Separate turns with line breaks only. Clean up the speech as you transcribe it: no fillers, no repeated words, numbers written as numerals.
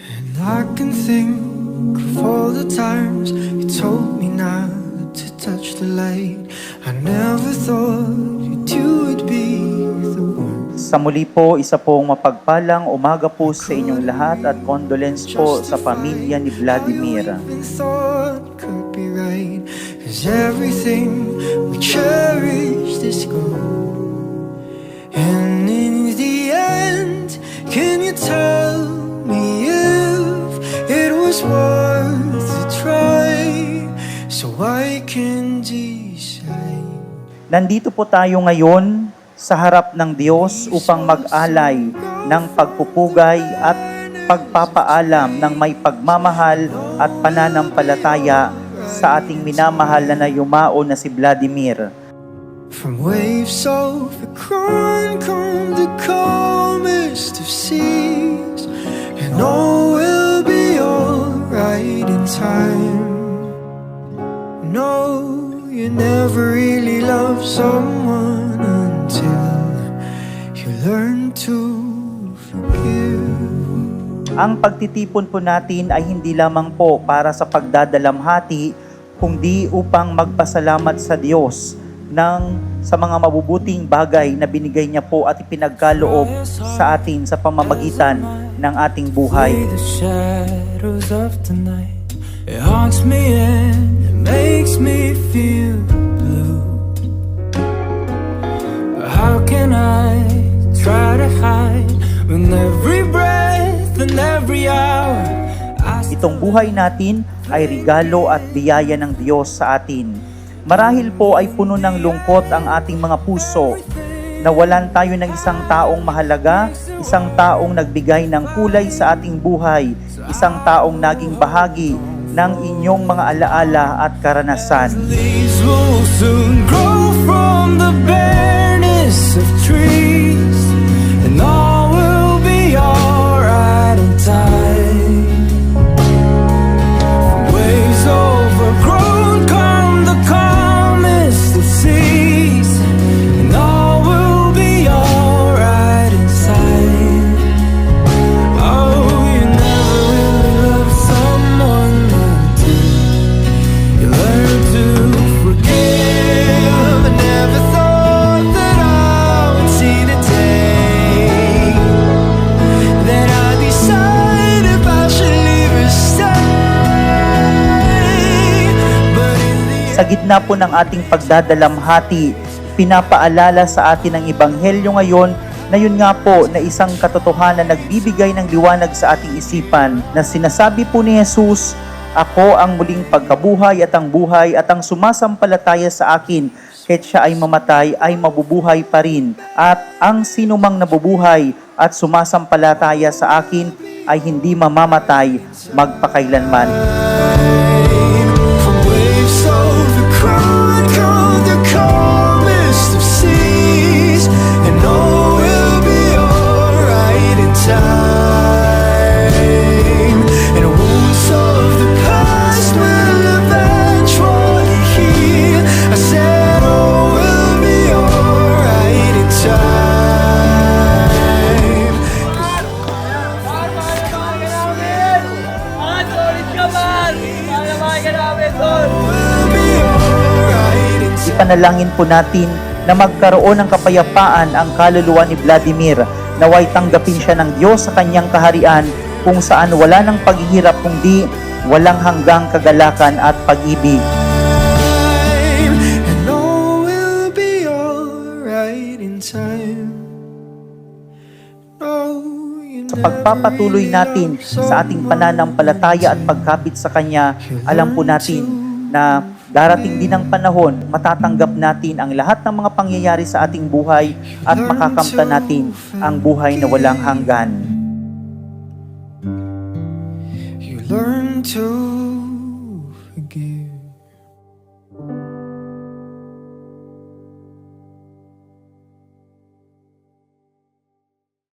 And I can think of all the times you told me not to touch the light. I never thought you would be the one.
Sa muli po, isa pong mapagpalang umaga po sa inyong lahat at condolence po sa pamilya ni Vladimir.
Could be right, 'cause everything we cherished is gone. And in the end, can you tell me if it was worth a try, so I can decide?
Nandito po tayo ngayon sa harap ng Diyos upang mag-alay ng pagpupugay at pagpapaalam ng may pagmamahal at pananampalataya sa ating minamahal na yumao na si Vladimir.
From waves of the crown come the calmest of seas, and all will be alright in time. No, you never really love someone until you learn to forgive.
Ang pagtitipon po natin ay hindi lamang po para sa pagdadalamhati, kundi upang magpasalamat sa Diyos sa mga mabubuting bagay na binigay niya po at ipinagkaloob sa atin sa pamamagitan ng ating buhay.
The shadows of the night, it haunts me and it makes me feel blue. But how can I try to hide when every breath and every hour
Itong buhay natin ay regalo at biyaya ng Diyos sa atin. Marahil po ay puno ng lungkot ang ating mga puso. Nawalan tayo ng isang taong mahalaga, isang taong nagbigay ng kulay sa ating buhay, isang taong naging bahagi ng inyong mga alaala at karanasan.
leaves will soon grow from the bareness of trees, and all will be alright in time. From waves overgrown come the calmest of seas, and all will be alright inside. Oh, you never really love someone until you learn to forgive. I never thought that I would see the day that I decide if I should leave or stay. But in the
Sa gitna po ng ating pagdadalamhati, pinapaalala sa atin ang Ebanghelyo ngayon na yun nga po na isang katotohanan na nagbibigay ng liwanag sa ating isipan na sinasabi po ni Jesus, "Ako ang muling pagkabuhay at ang buhay at ang sumasampalataya sa akin, kahit siya ay mamatay ay mabubuhay pa rin. At ang sinumang nabubuhay at sumasampalataya sa akin ay hindi mamamatay magpakailanman."
From waves overgrown come the calmest of seas, and all will be alright in time. And wounds of the past will eventually heal. I said all will be alright in time. Will be alright in time.
Ipanalangin po natin na magkaroon ng kapayapaan ang kaluluwa ni Vladimir, naway tanggapin siya ng Diyos sa kanyang kaharian kung saan wala ng paghihirap kundi walang hanggang kagalakan at pag-ibig.
And all will be alright in time. No, you
Sa pagpapatuloy natin sa ating pananampalataya at pagkapit sa Kanya, alam po natin na darating din ang panahon, matatanggap natin ang lahat ng mga pangyayari sa ating buhay at makakamtan natin ang buhay na walang hanggan.
you learn to